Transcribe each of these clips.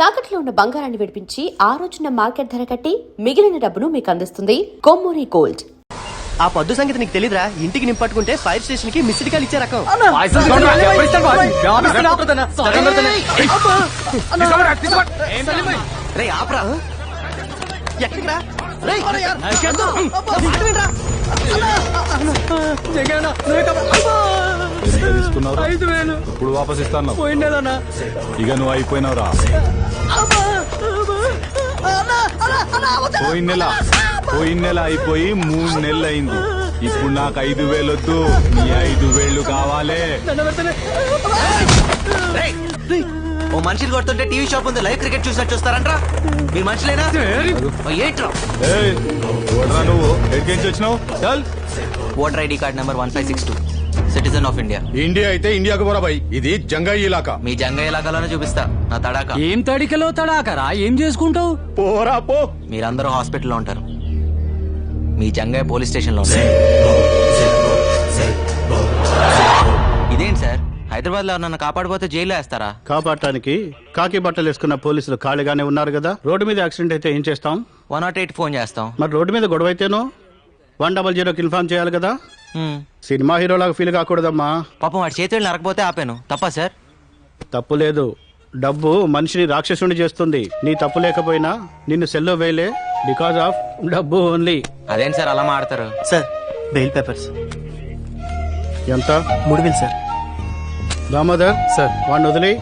తాకట్లో ఉన్న బంగారాన్ని విడిపించి ఆ రోజున మార్కెట్ ధర కట్టి మిగిలిన డబ్బును మీకు అందిస్తుంది కొమ్మూరి గోల్డ్. ఆ పొద్దు సంగతి నీకు తెలీదురా? ఇంటికి నింపట్టుకుంటే ఫైర్ స్టేషన్ కి మిస్డ్ కాల్ ఇచ్చే రకం. ఎక్కడికిరా? ఇప్పుడు వాపస్ ఇస్తాను. ఇక నువ్వు అయిపోయినావురా. పోయిన నెల అయిపోయి 3 నెలలు అయింది. ఇప్పుడు నాకు 5,000 వద్దు, నీ 5,000 కావాలి. ఓ మనుషులు కొడుతుంటే టీవీ షాప్ ఉంది, లైవ్ క్రికెట్ చూసినట్టు చూస్తారంట్రా. మీరు మనుషులేనా? ఏంట్రా నువ్వు ఎక్కడికి వచ్చినావు? చల్. Voter ID card number 1562, citizen of India. India అయితే ఇండియాకు పోరా భాయ్, ఇది జంగాయి ఇలాకా. మీ జంగా ఇలాకాలోనే చూపిస్తా నా తడాక. ఏం తడికలో తడాకరా? ఏం చేసుకుంటావు? పోరా పో. మీరందరూ హాస్పిటల్లో ఉంటారు, మీ జంగయ్య పోలీస్ స్టేషన్ లో ఉంటారు. ఇదేంటి సార్, హైదరాబాద్ లో నన్ను కాపాడిపోతే జైల్లో వేస్తారా? కాపాడటానికి కాకి బట్టలు వేసుకున్న పోలీసులు ఖాళీగానే ఉన్నారు కదా. రోడ్డు మీద యాక్సిడెంట్ అయితే ఏం చేస్తాం? 108 ఫోన్ చేస్తాం. మరి రోడ్డు మీద గొడవ అయితేనో 100కి ఇన్ఫార్మ్ చేయాలి కదా. సినిమా హీరోలాగా ఫీల్ కాకూడదమ్మా. పాపం వాడి చేతులు నరకపోతే ఆపాను, తప్పా సార్? తప్పు లేదు. డబ్బు మనిషిని రాక్షసుని చేస్తుంది. నీ తప్పు లేకపోయినా నిన్ను సెల్లో వేయలే, బికాజ్ ఆఫ్ డబ్బు ఓన్లీ. అదేంటి సార్ అలా మాడతారు? సార్ బెయిల్ పేపర్స్ ఎంత? 3,000 సార్. దామోదర్ సార్, వాడిని వదిలి.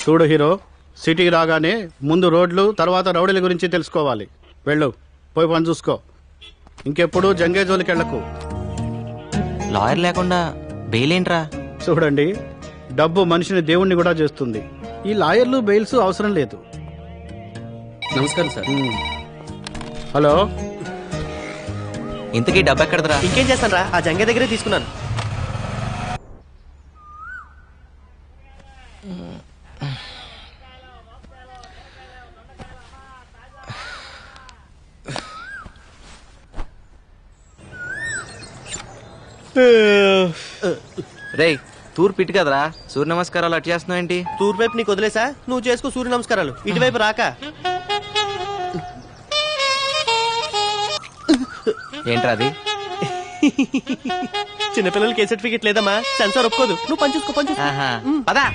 చూడు హీరో, సిటీకి రాగానే ముందు రోడ్లు, తర్వాత రౌడీల గురించి తెలుసుకోవాలి. వెళ్ళు, పోయి పని చూసుకో. ఇంకెప్పుడు జంగే జోలికి వెళ్ళకు. లాయర్ లేకుండా బెయిల్ ఏంట్రా? చూడండి, డబ్బు మనిషిని దేవుణ్ణి కూడా చేస్తుంది. ఈ లాయర్లు బెయిల్స్ అవసరం లేదు. నమస్కారం సార్. హలో, ఇంతకీ డబ్బు ఎక్కడదరా? ఇంకేం చేస్తాను రా, ఆ జంగే దగ్గరే తీసుకున్నాను. రేయ్, తూర్పు ఇటు కదరా, సూర్య నమస్కారాలు అటు చేస్తున్నావు ఏంటి? తూర్పు వైపు నీకు వదిలేసా, నువ్వు చేసుకో సూర్య నమస్కారాలు. ఇటువైపు రాక. ఏంట్రా అది? చిన్నపిల్లలకి ఏ సర్టిఫికెట్ లేదమ్మా, సెన్సార్ ఒప్పుకోదు. నువ్వు పని చూసుకో, పని చూసుకో. ఆహా. పదా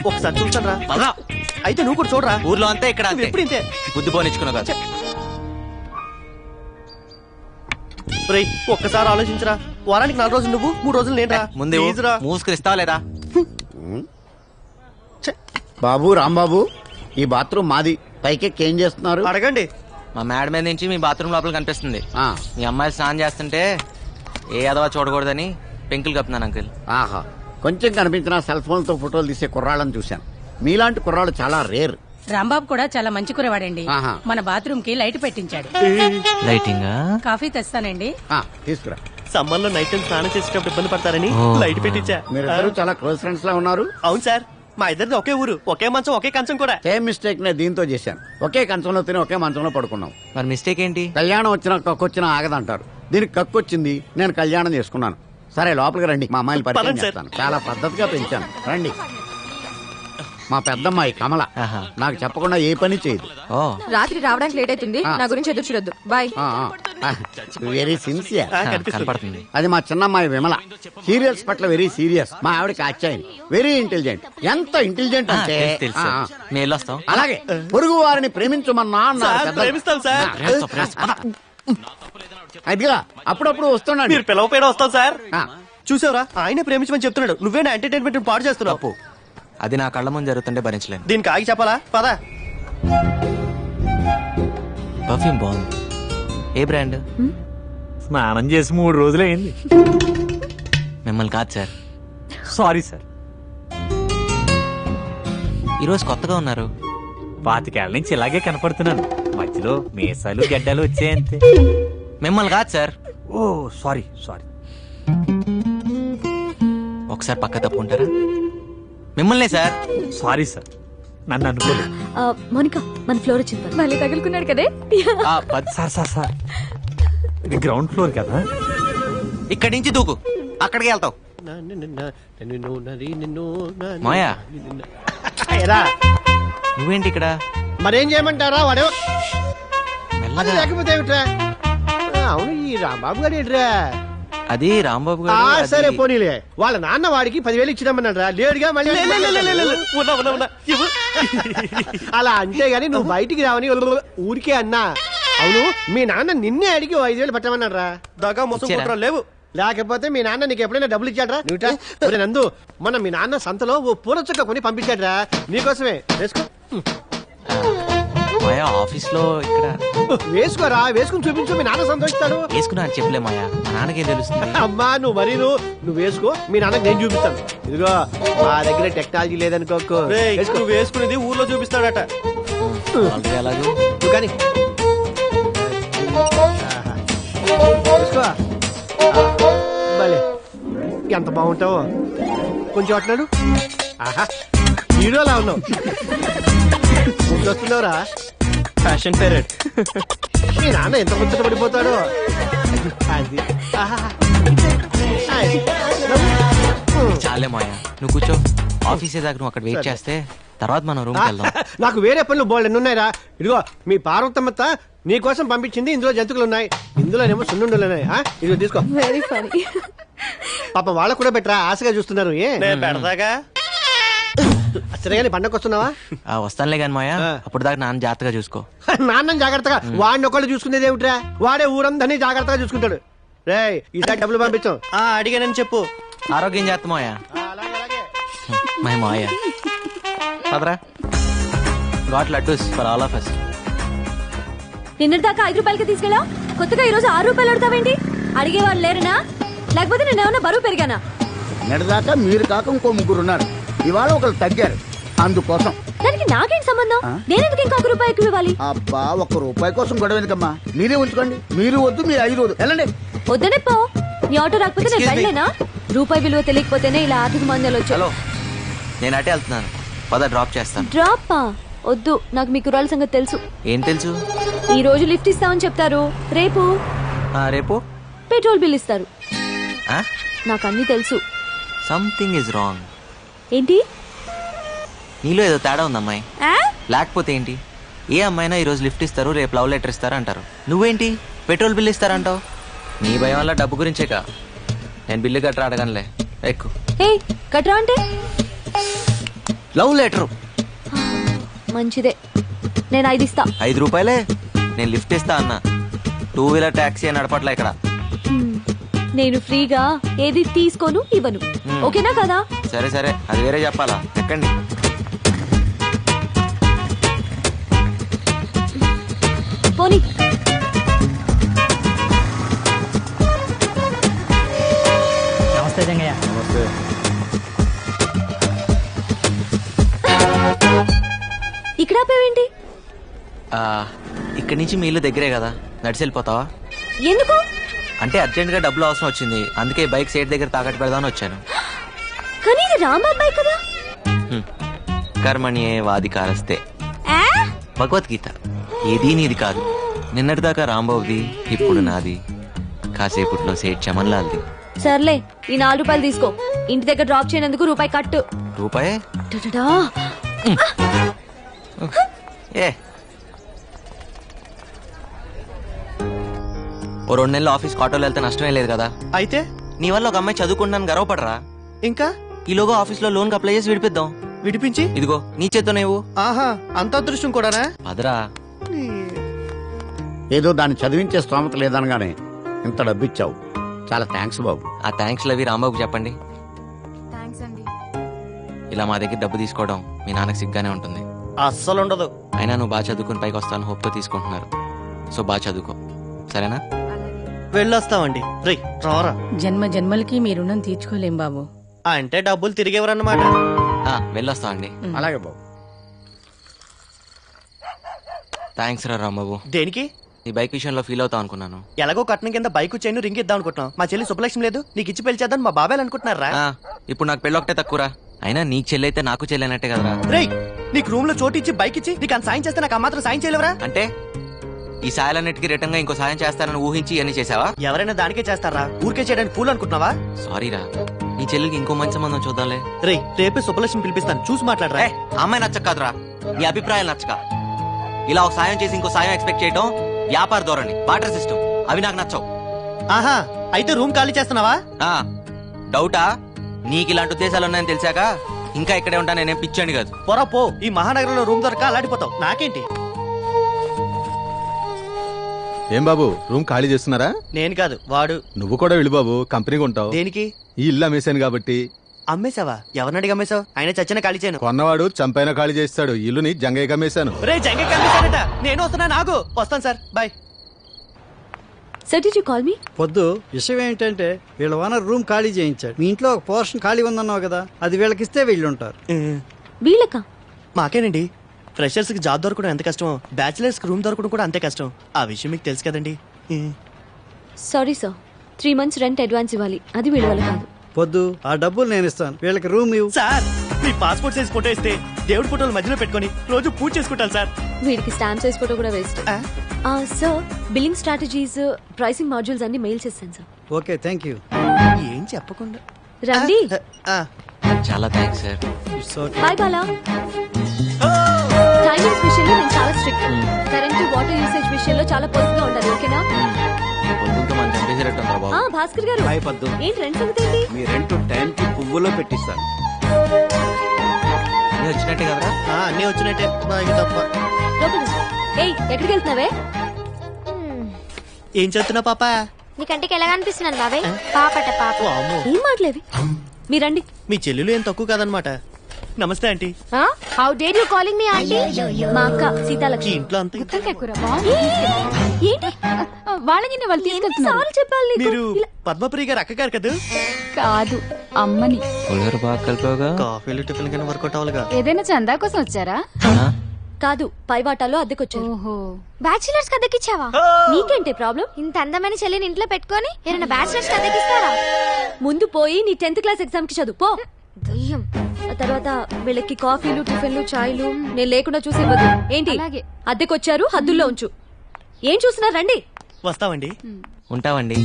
ఒకసారి చూస్తాను రా. పదా. అయితే నువ్వు కూడా చూడరా. ఊర్లో అంతే, ఇక్కడ అంతే. ఎప్పుడు ఇంతే. బుద్ధి పోనిచ్చుకున్నావు కదా. రేయ్, ఒక్కసారి ఆలోచించరా. వారానికి 4 రోజులు నువ్వు, 3 రోజులు నేను రా. ముందే మూసుకునిస్తావా లేదా? బాబు, రాంబాబు, ఈ బాత్రూమ్ మాది. పైకెక్కి ఏం చేస్తున్నారు? అడగండి. మా మేడ మీద నుంచి మీ బాత్రూమ్ లోపల కనిపిస్తుంది. ఆ, మీ అమ్మాయి స్నానం చేస్తుంటే ఏ అదవా చూడకూడదని పెంకులు కప్పుతున్నాను అంకుల్. ఆహా, కొంచెం కనిపించిన సెల్ ఫోన్ తో ఫోటోలు తీసే కుర్రాళ్ళని చూశాను. మీలాంటి కుర్రాళ్ళు చాలా రేర్. రాంబాబు కూడా చాలా మంచి కురవాడండి. ఆహా. మన బాత్రూమ్ కి లైట్ పెట్టించాడు. లైటింగ్ కాఫీ తెస్తానండి. తీసుకురా. సమ్మర్ లో నైట్ టైం స్నానం చేసేటప్పుడు ఇబ్బంది పడతారని లైట్ పెట్టించా. మీరిద్దరు చాలా క్లోజ్ ఫ్రెండ్స్ లా ఉన్నారు. అవును సార్, మా ఇద్దరిది ఒకే ఊరు, ఒకే మంచం, ఒకే కంచం కూడా. సేమ్ మిస్టేక్ నే దీంతో చేశాను. ఒకే కంచంలో తిని ఒకే మంచంలో పడుకున్నాం. మరి మిస్టేక్ ఏంటి? కళ్యాణం వచ్చినా కక్కొచ్చినా ఆగదంటారు. దీనికి కక్కొచ్చింది, నేను కళ్యాణం చేసుకున్నాను. సరే లోపలికి రండి, మా అమ్మాయిని పరిచయం పదండి సార్. చేస్తాను. చాలా పద్ధతిగా పెంచాను. రండి. మా పెద్దమ్మాయి కమల. ఆహా. నాకు చెప్పకుండా ఏ పని చేయదు. ఓ, రాత్రి రావడానికి లేట్ అవుతుంది. నా గురించి ఎదురు చూడొద్దు. బాయ్. Very sincere. కనపడుతుంది. అది మా చిన్నమ్మాయి విమల. సీరియల్స్ పట్ల వెరీ సీరియస్. మా ఆవిడకి అచ్చాయని వెరీ ఇంటెలిజెంట్. ఎంత ఇంటెలిజెంట్ అంటే తెలుసు. మేము వెళ్ళొస్తాం. అలాగే పొరుగు వారిని ప్రేమించమన్నా అన్నారు సార్, పెద్దలు. ప్రేమిస్తాం సార్. అదిగా అప్పుడప్పుడు వస్తున్నాడు. మీరు పిలవపోయినా వస్తాం సార్. ఆ, చూసావురా, ఆయనే ప్రేమించమని చెప్తున్నాడు. నువ్వే నా ఎంటర్టైన్మెంట్ పాడు చేస్తున్నావు. అది నా కళ్ళ ముందు జరుగుతుంటే భరించలేను. దీనికి ఆగి చెప్పాలా? పదా. పర్ఫ్యూమ్ బాగుంది. ఏ బ్రాండ్? స్నానం చేసి 3 రోజులైంది. మిమ్మల్ని కాదు సార్. Sorry sir. ఈరోజు కొత్తగా ఉన్నారు. 25 ఏళ్ల నుంచి ఇలాగే కనపడుతున్నాను. మధ్యలో మీసాలు గడ్డలు వచ్చాయంతే. మిమ్మల్ని కాదు సార్. ఓ సారీ సారీ. ఒకసారి పక్క తప్పుకుంటారా? మిమ్మల్నే సార్. సారీ సార్, నన్ను అనుకోలేదు. మోనికా, మన ఫ్లోర్ వచ్చింది. మళ్ళీ తగులుకున్నాడు కదే. సార్ సార్ సార్, ఇది గ్రౌండ్ ఫ్లోర్ కదా. ఇక్కడి నుంచి దూకు. అక్కడికి వెళ్తావు మాయా ఎరా నువ్వేంటి ఇక్కడ మరేం చేయమంటారా వాడు అది మెల్లగా. లేకపోతే ఏమిట్రా అవును ఈ రాంబాబు గారు ఏంట్రా అది రాంబాబు ఆ, గారు అది- సరే పోనీలే వాళ్ళ నాన్న వాడికి 10,000 ఇచ్చినామన్నాడు లేడుగా మళ్ళీ అలా అంటే గాని నువ్వు బయటికి రావని ఊరికే అన్నా అవును మీ నాన్న నిన్నే అడిగి 5,000 పట్టమన్నాడు రా దగా మోసం ఇచ్చారా? కుట్ర లేవు. లేకపోతే మీ నాన్న నీకు ఎప్పుడైనా డబ్బులు ఇచ్చాడ్రా నువ్వు నందు మొన్న మీ నాన్న సంతలో ఓ పూల చుక్క కొని పంపించాడ్రా నీకోసమే వేసుకో మాయా ఆఫీస్ లో ఇక్కడ వేసుకోరా వేసుకుని చూపించు మీ నాన్న సంతోషిస్తాడు వేసుకున్నా అని చెప్పలే మాయా మా నాన్నకేం తెలుస్తుంది అమ్మా నువ్వు మరీ నువ్వు వేసుకో మీ నాన్నకి నేను చూపిస్తాను ఇదిగో మా దగ్గర టెక్నాలజీ లేదనుకోకు రేయ్, వేసుకో నువ్వు వేసుకునేది ఊర్లో చూపిస్తాడట. ఆల్రెడీ ఎలాగో నువ్వు కానీ వేసుకో భలే ఎంత బాగుంటావో కొంచెం అట్నాడు ఆహా హీరోలా ఉన్నావు వస్తున్నావురా ఫ్యాషన్ పేరెట్. మీ నాన్న ఎంత ముచ్చట పడిపోతాడో అది ఆహా. అది. చాలే మాయా నువ్వు కూర్చో ఆఫీస్ దాకా నువ్వు అక్కడ వెయిట్ చేస్తే తర్వాత మనం రూమ్ వెళ్దాం నాకు వేరే పనులు బోల్డ్ ఎన్ని ఉన్నాయిరా ఇదిగో మీ పార్వతమ్మత్త నీ కోసం పంపించింది ఇందులో జంతువులు ఉన్నాయి ఇందులోనేమో సున్నుండలు ఉన్నాయి ఇదిగో తీసుకో వెరీ ఫనీ. పాప వాళ్ళకు కూడా బెటరా ఆశగా చూస్తున్నారు ఏ నేను పెడతాగా. సరే కానీ పండగ వస్తున్నావా వస్తానులే కానీ మాయా ఆ. అప్పుడు దాకా నాన్న జాగ్రత్తగా చూసుకో నాన్న జాగ్రత్తగా వాడిని ఒకళ్ళు చూసుకునేది ఏమిట్రా వాడే ఊరందరినీ జాగ్రత్తగా చూసుకుంటాడు రే ఈసారి డబ్బులు పంపించాం ఆ అడిగానని చెప్పు. ఆరోగ్యం చేస్తా మాయా అలాగే అలాగే మై మాయా పదరా got laddoos for all of us నిన్నటిదాకా 5 రూపాయలకి తీసుకెళ్ళా కొత్తగా ఈ రోజు 6 రూపాయలు అడుగుతావేంటి అడిగేవాళ్ళు లేరనా లేకపోతే నేను ఏమన్నా బరువు పెరిగానా నిన్నటిదాకా మీరు కాక ఇంకో ముగ్గురు ఉన్నారు ఇవాళ ఒకరు తగ్గారు అందుకోసం దానికి నాకేం సంబంధం నేనెందుకు ఇంకా 1 రూపాయి ఎక్కువ ఇవ్వాలి అబ్బా 1 రూపాయి కోసం గొడవ ఎందుకమ్మా మీరే ఉంచుకోండి మీరు వద్దు మీరు 5 వద్దు వెళ్ళండి వద్దనే పో నీ ఆటో రాకపోతే నేను Excuse me. వెళ్ళలేనా రూపాయి విలువ తెలియకపోతేనే ఇలా ఆర్థిక మందలు వచ్చాయి హలో నేను అటే వెళ్తున్నాను పద డ్రాప్ చేస్తాను డ్రాప్ వద్దు నాకు మీ కుర్రాల సంగతి తెలుసు ఏం తెలుసు ఈ రోజు లిఫ్ట్ ఇస్తామని చెప్తారు రేపు రేపు పెట్రోల్ బిల్ ఇస్తారు నాకు అన్ని తెలుసు సంథింగ్ ఇస్ రాంగ్ ఏంటి నీలో ఏదో తేడా ఉంది అమ్మాయి ఆ? లేకపోతే ఏంటి ఏ అమ్మాయినా ఈరోజు లిఫ్ట్ ఇస్తారు రేపు లవ్ లెటర్ ఇస్తారు అంటారు నువ్వేంటి పెట్రోల్ బిల్ ఇస్తారంటావు నీ భయం వల్ల డబ్బు గురించేగా నేను బిల్లు గట్రా అడగనులే ఎక్కు ఏ కట్రా అంటే లవ్ లెటర్ మంచిదే నేను 5 ఇస్తా 5 రూపాయలే నేను లిఫ్ట్ ఇస్తా అన్నా 2 వీలర్ ట్యాక్సీ నడపట్లే ఇక్కడ హ్మ్. నేను ఫ్రీగా ఏది తీసుకోను ఇవ్వను ఓకేనా కదా సరే సరే అది వేరే చెప్పాలా ఎక్కండి పోనీ నమస్తే జంగయ్య. ఇక్కడ ఆపేవేంటి ఇక్కడి నుంచి మీ ఇల్లు దగ్గరే కదా నడిచి వెళ్ళిపోతావా ఎందుకు అంటే అర్జెంట్ గా డబ్బులు అవసరం వచ్చింది అందుకే బైక్ సైడ్ దగ్గర తాకట్టు పెడదామని వచ్చాను కానీ ఇది రాంబాబ్ బైక్ కదా కర్మణియే వాదికారస్తే ఆ? భగవద్గీత ఏదీ నీది కాదు నిన్నటిదాకా రాంబాబుది ఇప్పుడు నాది కాసేపట్లో సేట్ చమన్లాల్ది సర్లే ఈ 4 రూపాయలు తీసుకో ఇంటి దగ్గర డ్రాప్ చేయనందుకు రూపాయి కట్టు రూపాయే టటటా. ఏ ఓ 2 నెలలు ఆఫీస్ ఆటోలో వెళ్తే నష్టమే లేదు కదా అయితే నీ వల్ల ఒక అమ్మాయి చదువుకుంటాను గర్వపడరా ఇంకా ఈలోగా ఆఫీస్ లో లోన్ అప్లై చేసి విడిపిద్దాం విడిపించి ఇదిగో నీ చేత్తో నువ్వు ఆహా అంత అదృష్టం కూడానా? పదరా ఏదో దాన్ని చదివించే స్తోమత లేదనగానే ఇంత డబ్బిచ్చావు చాలా థ్యాంక్స్ బాబు ఆ థ్యాంక్స్ లవి రాంబాబుకి చెప్పండి ఇలా మా దగ్గర డబ్బు తీసుకోవడం మీ నాన్నకి సిగ్గానే ఉంటుంది అస్సలు ఉండదు. అయినా నువ్వు బాగా చదువుకుని పైకి వస్తాను హోప్తో తీసుకుంటున్నారు సో బాగా చదువుకో సరేనా వెళ్ళొస్తామండి. రేయ్ రారా. జన్మ జన్మలకి మీ రుణం తీర్చుకోలేం బాబు అంటే డబ్బులు తిరిగేవరన్నమాట. వెళ్ళొస్తా అండి అలాగే బాబు థ్యాంక్స్ రా రాంబాబు దేనికి? నీ బైక్ విషయంలో ఫీల్ అవుతావు అనుకున్నాను ఎలాగో కట్నం కింద బైక్ చైన్ రింగ్ ఇద్దాం అనుకుంటున్నాం. మా చెల్లి శుభలక్ష్మి లేదు, నీకు ఇచ్చి పెళ్లి చేద్దాం మా బాబాయ్ అనుకుంటున్నారా? ఇప్పుడు నాకు పెళ్ళి ఒకటే తక్కువరా అయినా నీకు చెల్లి అయితే నాకు చెల్లినట్టే కదరా రేయ్ నీకు రూమ్ లో చోటు ఇచ్చి బైక్ ఇచ్చి నీకు అంత సాయం చేస్తే నాకు ఆ మాత్రం సాయం చేయలేవరా? అంటే ఈ సాయాలన్నిటికీ రిటర్న్ గా ఇంకో సాయం చేస్తానని ఊహించి ఇవన్నీ చేసావా? ఎవరైనా దానికే చేస్తారా? ఊరికే చేయడానికి పూలు అనుకుంటున్నావా? సారీరా, నీ చెల్లెలకి ఇంకో మంచి సంబంధం చూద్దాంలే. రేయ్, రేపే సుబ్బలక్ష్మి పిలిపిస్తాను, చూసి మాట్లాడరా. ఏ, ఆ అమ్మాయి నచ్చక కాదురా, నీ అభిప్రాయాలు నచ్చక. ఇలా ఒక సాయం చేసి ఇంకో సాయం ఎక్స్పెక్ట్ చేయడం వ్యాపార ధోరణి, బాటర్ సిస్టమ్, అవి నాకు నచ్చవు. ఆహా, అయితే రూమ్ ఖాళీ చేస్తున్నావా? ఆ, డౌటా? నీకు ఇలాంటి ఉద్దేశాలు ఉన్నాయని తెలిసాక ఇంకా ఇక్కడే ఉంటా, నేనేం పిచ్చాను కాదు. పొర పో, ఈ మహానగరంలో రూమ్ దొరక అలాడిపోతావు. నాకేంటి? ఏం బాబు రూమ్ ఖాళీ చేస్తున్నారా? నేను కాదు, వాడు. నువ్వు కూడా వెళ్ళి బాబు, కంపెనీగా ఉంటావు. దేనికి? ఈ ఇల్లు అమ్మేశాను కాబట్టి. అమ్మేశావా? ఎవరిని అడిగి అమ్మేశావు? ఆయన చచ్చిన ఖాళీ చేయను. కొన్నవాడు చంపైన ఖాళీ చేస్తాడు. ఇల్లుని జంగయ్యకి అమ్మేశాను. రే, జంగ కనిపించాడట. నేను వస్తున్నా, నాగు వస్తాను sir, bye. Sir, did you call me? పొద్దు విషయం ఏంటంటే వీళ్ళ ఓనర్ రూమ్ ఖాళీ చేయించాడు. మీ ఇంట్లో ఒక పోర్షన్ ఖాళీ ఉందన్నావు కదా, అది వీళ్ళకిస్తే వీళ్ళు ఉంటారు. వీళ్ళకా? మాకేనండి. ఫ్రెషర్స్ కి జాబ్ దొరకడం ఎంత కష్టమో, బ్యాచిలర్స్ కి రూమ్ దొరకడం కూడా అంతే కష్టం. ఆ విషయం మీకు తెలుసు కదండి. Sorry sir, 3 months rent advance ఇవ్వాలి, అది వీళ్ళ వల్ల కాదు. పొద్దు ఆ డబ్బులు నేను ఇస్తాను, వీళ్ళకి రూమ్ ఇవ్వు. సార్, మీ పాస్పోర్ట్ సైజ్ ఫోటో ఇస్తే దేవుడి ఫోటోలు మధ్యలో పెట్టుకొని రోజు పూజ చేసుకుంటాను సార్. వీడికి స్టాంప్ సైజ్ ఫోటో కూడా waste. Sir, billing strategies, pricing modules అన్ని మెయిల్ చేస్తాను సార్. Okay, thank you. ఏం చెప్పకుండా రండి. చాలా థ్యాంక్స్ సార్. బాయ్ బాలా. టైమింగ్స్ విషయంలో నేను చాలా స్ట్రిక్ట్. కరెంట్ వాటర్ యూసేజ్ విషయంలో చాలా పొదుపుగా ఉండాలి, ఓకేనా? మనం చంపేసేటట్టుందా బాబు? భాస్కర్ గారు, ఏంటి రెంట్ సంగతి ఏంటి? మీ రెంట్ టైం కి పువ్వులో పెట్టిస్తాను. అన్నీ వచ్చినట్టే కదరా? అన్నీ వచ్చినట్టే, బాగా తప్ప. ఏయ్, ఎక్కడికి వెళ్తున్నావే? ఏం చెప్తున్నా పాప? నీ కంటికి ఎలా కనిపిస్తున్నాను బాబాయ్? పాపట పాప. ఓ అమ్మో, ఏం మాట్లేవి? మీరండి. మీ చెల్లెలు ఏం తక్కువ కాదనమాట. నమస్తే aunty. How dare you calling me aunty? మా అక్క ఈ సీతాలక్ష్మి. ఇంట్లో అంత ఏంటి వాళ్ళని వాళ్ళు తీసుకెళ్తున్నారు? చెప్పాలి నీకు. మీరు పద్మప్రియ గారు అక్కగారు కదా? కాదు, అమ్మని. పులిహోర బాగా కలిపావుగా. కాఫీలు టిఫిన్ కింద వర్కౌట్ అవ్వాలిగా. ఏదైనా చందా కోసం వచ్చారా? కాదు, పైవాటాలో అద్దెకొచ్చారు. ఓహో, బ్యాచిలర్స్ కి అద్దెకిచ్చావా? నీకేంటి ప్రాబ్లం? ఇంత అందమైన చెల్లిని ఇంట్లో పెట్టుకొని ఏమైనా బ్యాచిలర్స్ కి అద్దెకిస్తారా? ముందు పోయి నీ 10th క్లాస్ ఎగ్జామ్ కి చదువు పో. దయ్యం. ఆ తర్వాత వీళ్ళకి కాఫీలు, టిఫిన్లు, చాయ్లు నేను లేకుండా చూసి ఇవ్వదు. ఏంటి? అలాగే. అద్దెకొచ్చారు, హద్దుల్లో ఉంచు. ఏం చూస్తున్నారు? రండి. వస్తామండి. ఉంటావండి.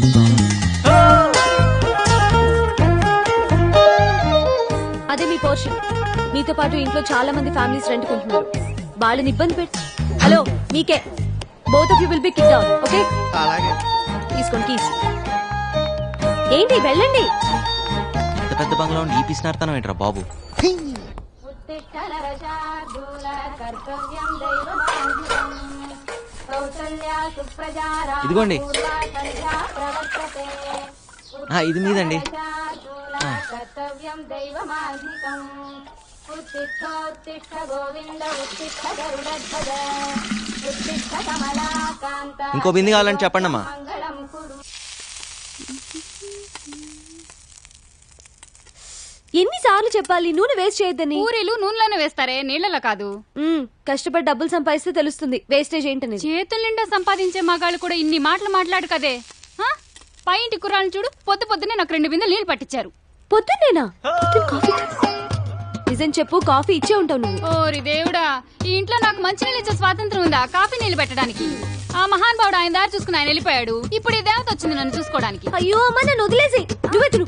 అదే మీ పోర్షన్. మీతో పాటు ఇంట్లో చాలా మంది ఫ్యామిలీస్ రెంట్ కొంటున్నారు. వాళ్ళని ఇబ్బంది పెట్టి. హలో, మీకే. Both of you will be kicked out, okay? అలాగే. తీసుకోండి కీస్. ఏంటి, వెళ్ళండి. ఇంత పెద్ద బంగ్లా ఉండి ఈ పిసినార్తనం ఏంట్రా బాబు? ఇదిగోండి. ఇది మీదండి. ఇంకో బింది కావాలని చెప్పండి అమ్మా. ఎన్నిసార్లు చెప్పాలి నూనె వేస్ట్ చేయొద్దని? పూరీలు నూనెలోనే వేస్తారే, నీళ్లలో కాదు. కష్టపడి డబ్బులు సంపాదిస్తే తెలుస్తుంది వేస్టేజ్ ఏంటని. చేతుల నిండా సంపాదించే మగాళ్ళు కూడా ఇన్ని మాటలు మాట్లాడు కదే. పై ఇంటి కుర్రాళ్ళని చూడు, పొద్దునే నాకు 2 బిందెలు నీళ్లు పట్టించారు. పొద్దున్నేనా? కాఫీ నిజం చెప్పు, కాఫీ ఇచ్చే ఉంటావు నువ్వు. ఓరి దేవుడా, ఈ ఇంట్లో నాకు మంచి నీళ్ళు ఇచ్చే స్వాతంత్రం ఉందా కాఫీ నీళ్లు పెట్టడానికి? ఆ మహానుభావుడు ఆయన దారి చూసుకుని ఆయన వెళ్ళిపోయాడు. ఇప్పుడు ఈ దేవత వచ్చింది నన్ను చూసుకోవడానికి. అయ్యో అమ్మ, నన్ను వదిలేసి నువ్వెతులు.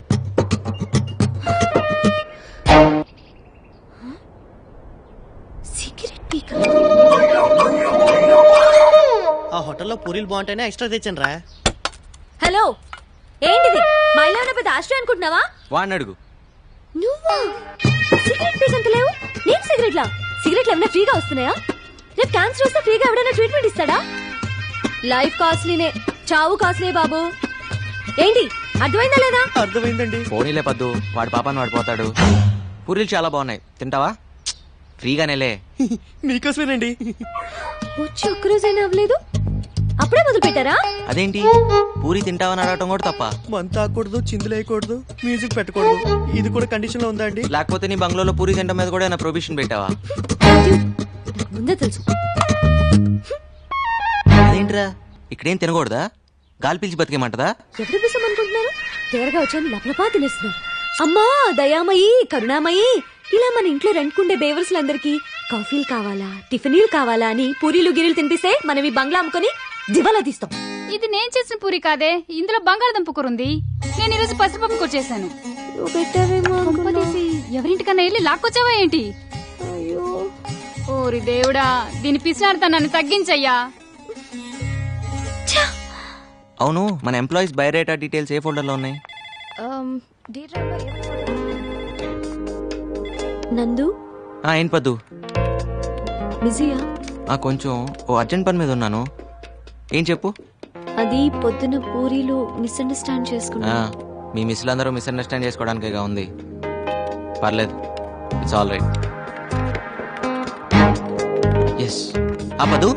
ఆ హోటల్లో పూరీలు బాగుంటేనే ఎక్స్ట్రా తెచ్చాను రా. హలో, ఏంటిది? మా ఇల్లు ఉన్న పెద్ద ఆశ్రయం అనుకుంటున్నావా? వాడిని అడుగు. నువ్వా? సిగరెట్ పీకంత లేవు. నేను సిగరెట్లా? సిగరెట్లు ఏమైనా ఫ్రీగా వస్తున్నాయా? రేపు క్యాన్సర్ వస్తే ఫ్రీగా ఎవడైనా ట్రీట్మెంట్ ఇస్తాడా? లైఫ్ కాస్ట్లీనే, చావు కాస్ట్లీ బాబు. ఏంటి, అర్థమైందా లేదా? అర్థమైందండి. పోనీలే పద్దు, వాడి పాపాన్ని వాడు పోతాడు. పూరీలు చాలా బాగున్నాయి, తింటావా? ఫ్రీగానేలే. మీకోసమేనండి. వచ్చి ఒక్కరోజైనా అవ్వలేదు, అప్పుడే మొదలు పెట్టారా? అదేంటి, పూరి తింటావని అడగటం కూడా తప్ప? మంత ఆకూడదు, చిందులేయకూడదు, మ్యూజిక్ పెట్టకూడదు, ఇది కూడా కండిషన్ లో ఉందా అండి? లేకపోతే నీ బంగ్లాలో పూరి తింటం మీద కూడా ప్రొబిషన్ పెట్టావా? ముందే తెలుసు. అదేంట్రా, ఇక్కడేం తినకూడదా? గాలి పీల్చి బతికేమంటదా? ఎవరి కోసం అనుకుంటున్నారు? తేరగా వచ్చాను, లపలపా తినేస్తున్నారు. అమ్మా దయామయి, కరుణామయి, ఇలా మన ఇంట్లో రెంట్కుండే బేవర్స్లందరికీ కాఫీలు కావాలా, టిఫిన్లు కావాలా అని పూరీలు గిరీలు తినిపిస్తే మనం ఈ బంగ్లా అమ్ముకొని దివాలా తీస్తాం. ఇది నేను చేసిన పూరి కాదే, ఇందులో బంగాళదుంప కూర ఉంది. నేను ఈరోజు పసుపప్పు కూర చేశాను. నువ్వు పెట్టావేమో అనుకున్నా. తీసి ఎవరింటికన్నా వెళ్ళి లాక్కొచ్చావా ఏంటి? అయ్యో ఓరి దేవుడా, దీని పిసినాడుతనాన్ని తగ్గించయ్యా. అవును, మన ఎంప్లాయీస్ బయోడేటా డీటెయిల్స్ ఏ ఫోల్డర్లో ఉన్నాయి? నందు ఏంటి పద్దు? బిజీయా? కొంచెం ఓ అర్జెంట్ పని మీద ఉన్నాను. ఏం చెప్పు. అది పొద్దున పూరీలు మిస్అండర్స్టాండ్ చేసుకున్నా. మీ మిస్లందరూ మిస్అండర్స్టాండ్ చేసుకోవడానికేగా ఉంది. పర్లేదు, ఇట్స్ ఆల్ రైట్. ఎస్ పద్దు,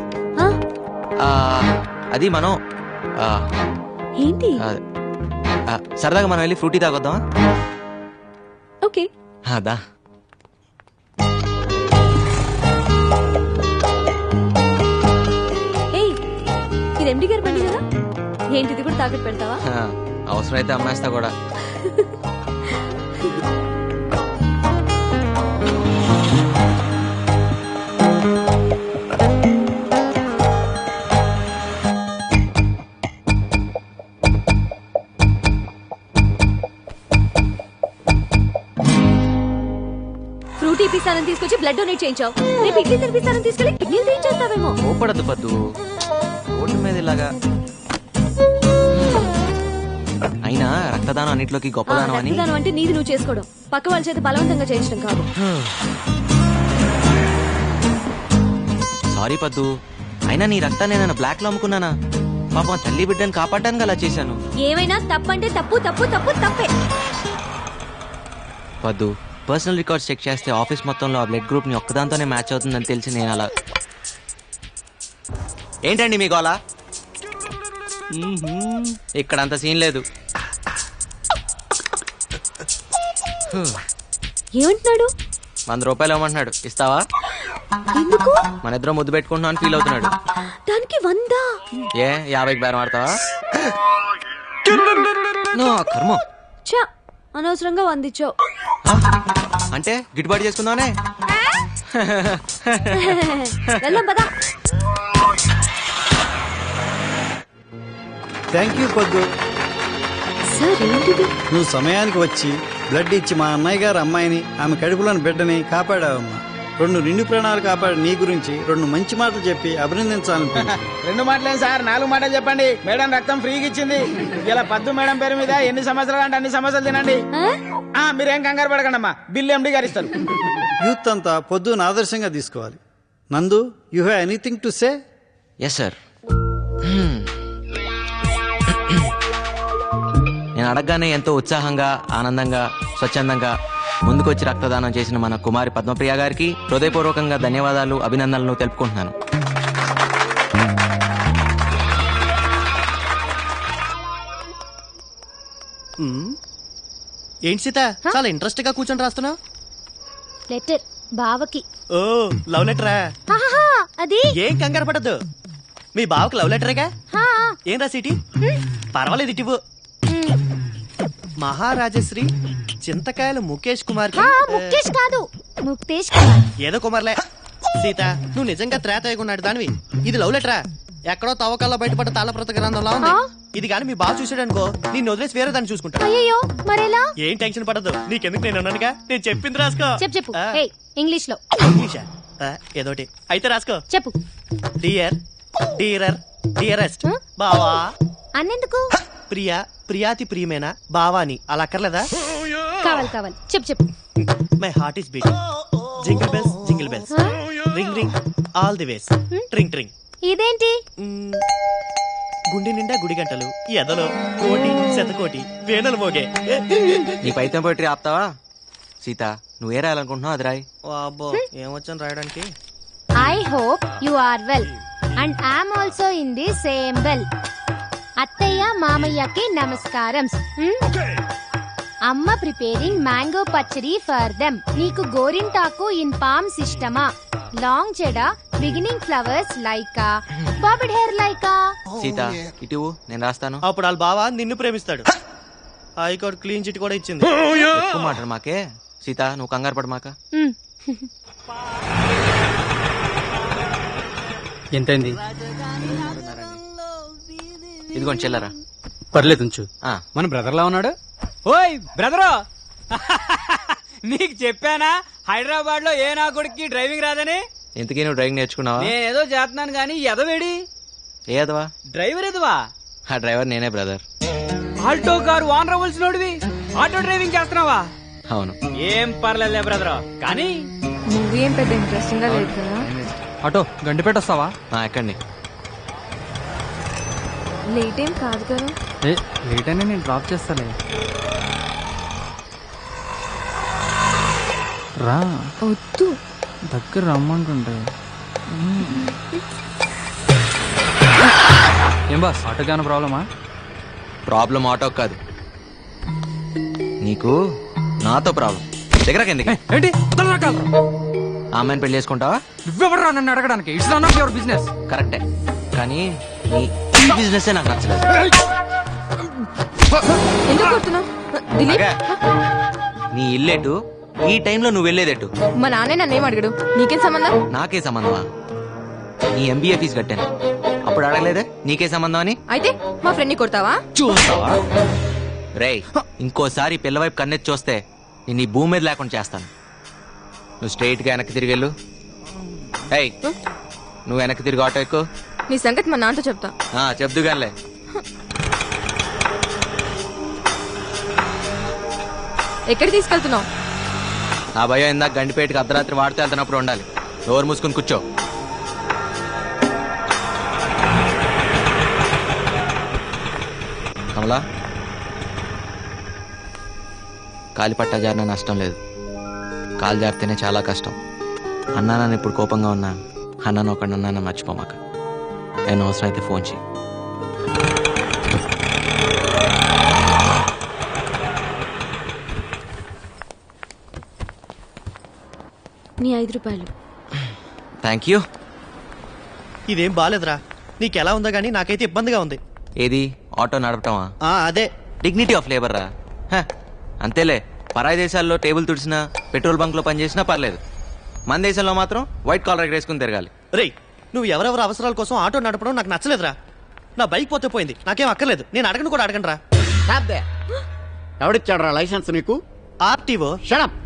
అది మనం ఏంటి? సరదాగా మనం వెళ్ళి ఫ్రూటీ తాగొద్దామా? ఓకే. అదా ఇది ఎండి గారి బండి కదా, ఏంటిది కూడా తాకట్టు పెడతావా? అవసరమైతే అమ్మేస్తా కూడా. ఫ్రూటీ పిస్తానని తీసుకొచ్చి బ్లడ్ డొనేట్ చేయించావు. రేపు ఇడ్లీ తినిపిస్తానని తీసుకెళ్ళి కిడ్నీలు తీయించేస్తావేమో. కోపడద్దు పద్దు, ఓటు మీద ఇలాగా. అయినా రక్తదానం అన్నిట్లోకి గొప్పదానం అని. రక్తదానం అంటే నీది నువ్వు చేసుకోవడం, పక్క వాళ్ళ చేత బలవంతంగా చేయించడం కాదు. సారీ పద్దు, అయినా నీ రక్తాన్ని నేను బ్లాక్ లో అమ్ముకున్నానా? పాపం తల్లి బిడ్డని కాపాడడానికి అలా చేశాను. ఏమైనా తప్పంటే తప్పు తప్పు తప్పు తప్పే. పద్దు, పర్సనల్ రికార్డ్స్ చెక్ చేస్తే ఆఫీస్ మొత్తంలో ఆ బ్లడ్ గ్రూప్ ని ఒక్కదాంతోనే మ్యాచ్ అవుతుందని తెలిసి నేను అలా. ఏంటండి మీ గోలా? ఇక్కడ అంత సీన్ లేదు. ఏమంటున్నాడు? 100 రూపాయలు ఇవ్వమంటున్నాడు, ఇస్తావా? ఎందుకు? మన ఇద్దరం ముద్దు పెట్టుకుంటున్నాం అని ఫీల్ అవుతున్నాడు. దానికి 100? 50కి బేరం ఆడతావా? కర్మ. చా, అనవసరంగా 100 ఇచ్చావు. అంటే గిట్టుబాటు చేసుకుందామనే. వెళ్దాం పదా. థ్యాంక్ యూ పొద్దు. సార్ ఏంటిది? నువ్వు సమయానికి వచ్చి బ్లడ్ ఇచ్చి మా అన్నయ్య గారు అమ్మాయిని, ఆమె కడుపులోని బిడ్డని కాపాడావమ్మా. 2 నిండు ప్రాణాలు కాపాడి నీ గురించి 2 మంచి మాటలు చెప్పి అభినందించాలనుకుంటున్నా. 2 మాటలేం సార్, 4 మాటలు చెప్పండి. మేడం రక్తం ఫ్రీగా ఇచ్చింది. ఇలా పద్దు మేడం పేరు మీద ఎన్ని సమస్యలు అంటే అన్ని సమస్యలు తినండి. మీరేం కంగారు పడకండి అమ్మా, బిల్లు ఎండి గారు ఇస్తారు. యూత్ అంతా పొద్దున ఆదర్శంగా తీసుకోవాలి. Nandu, you have anything to say? Yes sir. నేను అడగగానే ఎంతో ఉత్సాహంగా, ఆనందంగా, స్వచ్ఛందంగా ముందుకొచ్చి రక్తదానం చేసిన మన కుమారి పద్మప్రియ గారికి హృదయపూర్వకంగా ధన్యవాదాలు, అభినందనలు తెలుపుకుంటున్నాను. ఏంటి సీత, చాలా ఇంట్రెస్ట్ గా కూర్చొని రాస్తున్నావు? లెటర్ బావకి. ఓ, లవ్ లెటరా? అది ఏం కంగారు పడద్దు, మీ బావకు లవ్ లెటరేగా. ఏం రాసిటి? పర్వాలేదు, ఇటు. మహారాజశ్రీ చింతకాయల ముఖేష్ కుమార్ కి. ముఖేష్ కాదు, ముక్తేష్ కుమార్. ఏదో కుమార్లే. సీత, నువ్వు నిజంగా త్రేతయ్యకున్నాడు దానివి. ఇది లవ్ లెటరా? ఎక్కడో తవ్వకాల్లో బయటపడ్డ తాళప్రత గ్రంథంలో ఉంది. ఇది కానీ మీ బావ చూసాడనుకో, నిన్ను వదిలేసి వేరే దాన్ని చూసుకుంటా. అయ్యో మరెలా? ఏం టెన్షన్ పడదు, నీకెందుకు, నేను ఉన్నానుగా. నేను చెప్పింది రాసుకో. చెప్పు. ఇంగ్లీష్ లో. ఇంగ్లీషా? ఏదోటి అయితే రాసుకో. చెప్పు. డియర్, డీరర్, డియరెస్ట్ బావా. అన్నెందుకు? ప్రియా, ప్రియాతి ప్రియమేనా బావాని, అలా అక్కర్లేదా? కావాలి. చెప్పు. My heart is beating. Jingle bells, jingle bells, ring ring all the ways, tring tring. ఇదేంటి? గుండె నిండా గుడి గంటలు, ఎదలో కోటి శతకోటి వేణులు మోగే. నీ పైతం పోయిటరీ ఆపుతావా? సీత, నువ్వే రాయాలనుకుంటున్నావు, అది రాయి. అబ్బో, ఏమొచ్చాను రాయడానికి. I hope you are well and I'm also in the same well. అత్తయ్య మామయ్యకి నమస్కారం. అమ్మ ప్రిపేరింగ్ మ్యాంగో పచ్చడి ఫర్ దెమ్. నీకు గోరింటాకు ఇన్ పామ్స్ ఇష్టమా? లాంగ్ చెడ beginning flowers like a, bobbed hair like a. Sita, ఇటు నేను రాస్తాను. అప్పుడు వాళ్ళ బావ నిన్ను ప్రేమిస్తాడు. హైకోర్టు క్లీన్ చిట్ కూడా ఇచ్చింది. ఎక్కువ మాట్లాడు మాకే. సీత, నువ్వు కంగారు పడు మాక. ఎంతైంది? ఇదిగోండి చిల్లరా. పర్లేదు ఉంచు. ఆ, మన బ్రదర్ లా ఉన్నాడు. ఓయ్ బ్రదరు, నీకు చెప్పానా హైదరాబాద్ లో ఏ నా కొడుక్కి డ్రైవింగ్ రాదని? ఇంతకీ నువ్వు డ్రైవింగ్ నేర్చుకున్నావా? నేనేదో చేస్తున్నాను గానీ ఎదవేడి ఏదవా? డ్రైవర్ ఎదవా? ఆ డ్రైవర్ నేనే బ్రదర్. ఆల్టో కారు ఓనర్ అవ్వాల్సినోడివి ఆటో డ్రైవింగ్ చేస్తున్నావా? అవును. ఏం పర్లేదులే బ్రదర్, కానీ మూవీ ఏం పెద్ద ఇంట్రెస్టింగ్ గా లేదు కదా. ఆటో గండిపేట వస్తావా? ఎక్కండి. లేట్ ఏం కాదు కదా. లేట్ అయినా నేను డ్రాప్ చేస్తాలే. రా, వద్దు. దగ్గర రమ్మంటుంటే. ఏం బాస్, ఆటోకి ఏమైనా ప్రాబ్లమా? ప్రాబ్లం ఆటో కాదు, నీకు నాతో ప్రాబ్లం. దగ్గరకి ఎందుకు? ఏంటి ఆ అమ్మాయిని పెళ్లి చేసుకుంటావా? నువ్వెవరు నన్ను అడగడానికి? It's not of your business. కరెక్టే, కానీ నీ బిజినెస్ నాకు నచ్చలేదు. ఎందుకు కొడుతున్నావు? దిలీప్, అగా, నీ ఇల్లేటు, ఈ టైంలో నువ్వు వెళ్ళేదేటు? మా నాన్నే నన్నేం అడిగాడు, నీకేం సంబంధం? నాకే సంబంధమా? నీ ఎంబీఏ ఫీజు కట్టాను, అప్పుడు అడగలేదే నీకే సంబంధం అని? అయితే మా ఫ్రెండ్ ని కొడతావా? చూస్తావా? రేయ్, ఇంకోసారి పిల్లవైపు కన్నెత్తి చూస్తే నేను ఈ భూమి మీద లేకుండా చేస్తాను. నువ్వు స్ట్రైట్ గా వెనక్కి తిరిగి వెళ్ళు. ఏయ్, నువ్వు వెనక్కి తిరిగి ఆటో ఎక్కు. నీ సంగతి మా నాన్నతో చెప్తా. చెప్దుగాలే. ఎక్కడికి తీసుకెళ్తున్నావు? ఆ భయం ఇందాక గండిపేటకి అర్ధరాత్రి వాడితే వెళ్తున్నప్పుడు ఉండాలి. డోర్ మూసుకుని కూర్చో. కమలా, కాలి పట్టా జారిన నష్టం లేదు, కాలు జారితేనే చాలా కష్టం. అన్నా నన్ను ఇప్పుడు కోపంగా ఉన్నా, అన్నాను ఒకడన్నా మర్చిపోమాక. నేను అవసరం అయితే ఫోన్ చేయి. నీ 5 రూపాయలు. Thank you. ఇదేం బాలేదురా. నీకెలా ఉందో గానీ నాకైతే ఇబ్బందిగా ఉంది. ఏది ఆటో నడపటమా? అదే డిగ్నిటీ ఆఫ్ లేబర్ రా. అంతేలే, పరాయి దేశాల్లో టేబుల్ తుడిచినా పెట్రోల్ బంక్ లో పనిచేసినా పర్లేదు, మన దేశంలో మాత్రం వైట్ కాలర్ వేసుకుని తిరగాలి. రేయ్, నువ్వు ఎవరెవరి అవసరాల కోసం ఆటో నడపడం నాకు నచ్చలేదురా. నా బైక్ పోతే పోయింది, నాకేం అక్కర్లేదు. నేను అడగను కూడా అడగను రా. ఎవడిచ్చాడు రా లైసెన్స్ నీకు? ఆర్టీఓ. షడప్.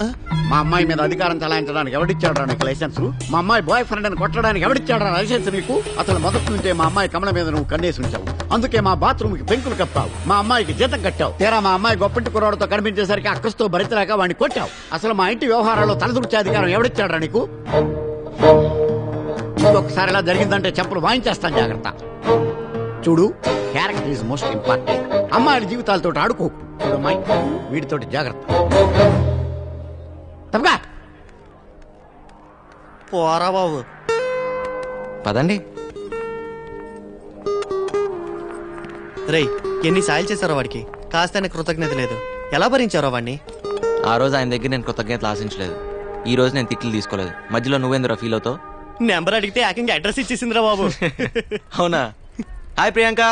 మా అమ్మాయి మీద అధికారం చలాయించడానికి ఎవడిచ్చాడు రా నీకు లైసెన్స్? మా అమ్మాయి బాయ్ ఫ్రెండ్ అని కొట్టడానికి ఎవడిచ్చాడు రా లైసెన్స్ నీకు? అసలు మొదటి నుంచే మా అమ్మాయి కమల మీద నువ్వు కన్నేసి ఉంచావు, అందుకే మా బాత్రూమ్ కి పెంకులు కప్పావు, మా అమ్మాయికి జీతం కట్టావు. తీరా మా అమ్మాయి గొప్పింటి కుర్రాడితో కనిపించేసరికి అక్కస్తో భరితలేక వాడిని కొట్టావు. అసలు మా ఇంటి వ్యవహారాల్లో తలదూర్చే అధికారం ఎవడిచ్చాడు రా నీకు? ఇంకొకసారి ఇలా జరిగిందంటే చెప్పులు వాయించేస్తాను, జాగ్రత్త. చూడు, క్యారెక్టర్ ఈజ్ మోస్ట్ ఇంపార్టెంట్. అమ్మాయిల జీవితాలతో ఆడుకోకు. చూడు అమ్మాయి, వీటితోటి జాగ్రత్త. తప్పగా పోరా బాబు. పదండి. రేయ్, ఎన్ని సాయాలు చేశారో వాడికి, కాస్త కృతజ్ఞత లేదు. ఎలా భరించారో వాడిని? ఆ రోజు ఆయన దగ్గర నేను కృతజ్ఞతలు ఆశించలేదు, ఈ రోజు నేను తిట్లు తీసుకోలేదు. మధ్యలో నువ్వేందురా ఫీల్ అవుతావు? నెంబర్ అడిగితే ఏకంగా అడ్రస్ ఇచ్చేసిందిరా బాబు. అవునా? హాయ్ ప్రియాంక.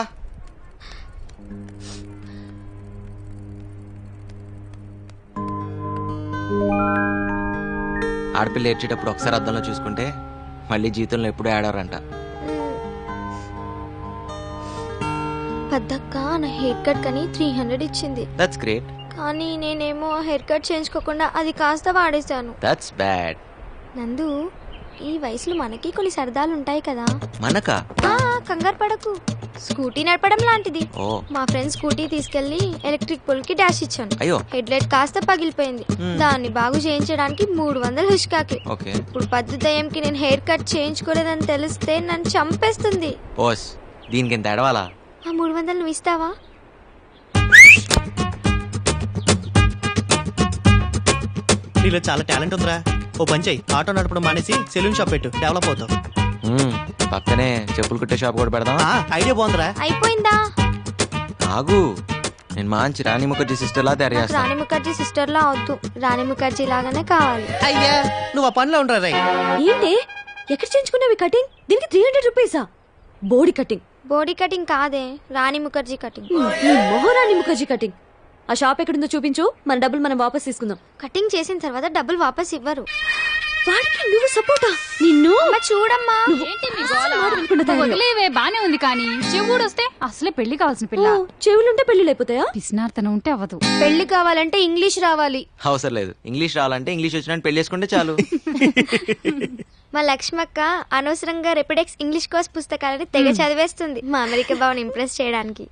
ఆడపిల్ల ఏడ్చేటప్పుడు ఒకసారి అద్దంలో చూసుకుంటే మళ్ళీ జీవితంలో ఎప్పుడూ ఆడారంట. పెద్దక్క నా హెయిర్ కట్ కని 300 ఇచ్చింది. That's great. కానీ నేనేమో హెయిర్ కట్ చేయించుకోకుండా అది కాస్త వాడేశాను. That's bad. నందు, ఈ వయసులో మనకి కొన్ని సరదాలు ఉంటాయి కదా. మనకా? కంగారు పడకు, స్కూటీ నడపడం లాంటిది. ఓ. మా ఫ్రెండ్ స్కూటీ తీసుకెళ్లి ఎలక్ట్రిక్ పోల్ కి డాష్ ఇచ్చాను. అయ్యో. హెడ్ లైట్ కాస్త పగిలిపోయింది. దాన్ని బాగు చేయించడానికి 300 హుష్కాకి. ఓకే. ఇప్పుడు పద్దుదయంకి నేను హెయిర్ కట్ చేయించుకోలేదని తెలిస్తే నన్ను చంపేస్తుంది. ఓస్, దీనికి ఎంత ఎడవాలా? ఆ 300 నువ్వు ఇస్తావా? నీలో చాలా టాలెంట్ ఉందిరా. ఓ పంచై, ఆటో నడపడం మానేసి సెలూన్ షాప్ పెట్టు, డెవలప్ అవుతావు. పక్కనే చెప్పులు కుట్టే షాప్ కూడా పెడదాం. ఐడియా బాగుందిరా. అయిపోయిందా? ఆగు, నేను మంచి రాణి ముఖర్జీ సిస్టర్ లా తయారు చేస్తాను. రాణి ముఖర్జీ సిస్టర్ లా అవద్దు, రాణి ముఖర్జీ లాగానే కావాలి. అయ్యా, నువ్వు ఆ పనిలో ఉండరా రే. ఏంటి ఎక్కడ చేయించుకున్నావి కటింగ్? దీనికి 300 రూపీసా? బోడీ కటింగ్. బోడీ కటింగ్ కాదే, రాణి ముఖర్జీ కటింగ్. మహారాణి ముఖర్జీ కటింగ్. ఆ షాప్ ఎక్కడుందో చూపించు, మన డబ్బులు మనం వాపస్ తీసుకుందాం. కటింగ్ చేసిన తర్వాత డబ్బులు వాపస్ ఇవ్వరు. వాడికి నువ్వు సపోర్టా? నిన్ను చూడమ్మా. ఏంటి మీ గోల? వదిలేవే బానే ఉంది కానీ చెవుడు వస్తే అసలే పెళ్లి కావాల్సిన పిల్ల. చెవులుంటే పెళ్లిళ్ళు అయిపోతాయా? పిసినార్తనం ఉంటే అవ్వదు. పెళ్లి కావాలంటే ఇంగ్లీష్ రావాలి. అవసరం లేదు, ఇంగ్లీష్ రావాలంటే ఇంగ్లీష్ వచ్చినట్టు పెళ్లి చేసుకుంటే చాలు. మా లక్ష్మక్క అనవసరంగా రెపిడెక్స్ ఇంగ్లీష్ కోర్స్ పుస్తకాలని తెగ చదివేస్తుంది మా అమెరికా బావని ఇంప్రెస్ చేయడానికి.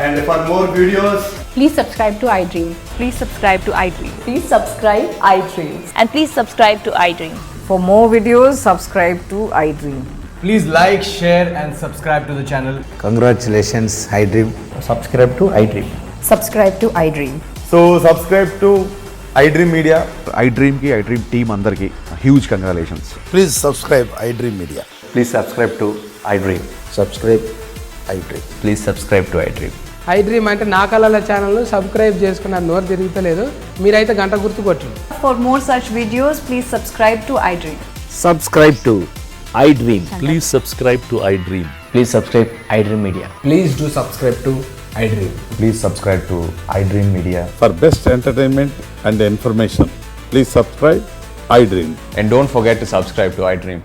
And for more videos, please subscribe to iDream. Please subscribe to iDream. Please subscribe iDream. And please subscribe to iDream. For more videos, subscribe to iDream. Please like, share and subscribe to the channel. Congratulations iDream. subscribe to iDream. Subscribe to iDream. So subscribe to iDream Media. iDream ki iDream team andarki huge congratulations. Please subscribe iDream media. Please subscribe to iDream. Subscribe iDream. Please subscribe to iDream. iDream అంటే నా కళల channel subscribe చేసుకున్న నోరు తిరుగుతలేదు, మీరైతే గంట గుర్తు కొట్టండి. For more such videos, please subscribe to iDream. Subscribe to iDream. Please subscribe to iDream. Please subscribe iDream media. Please do subscribe to iDream. Please subscribe to iDream Media. For best entertainment and information, please subscribe iDream. And don't forget to subscribe to iDream.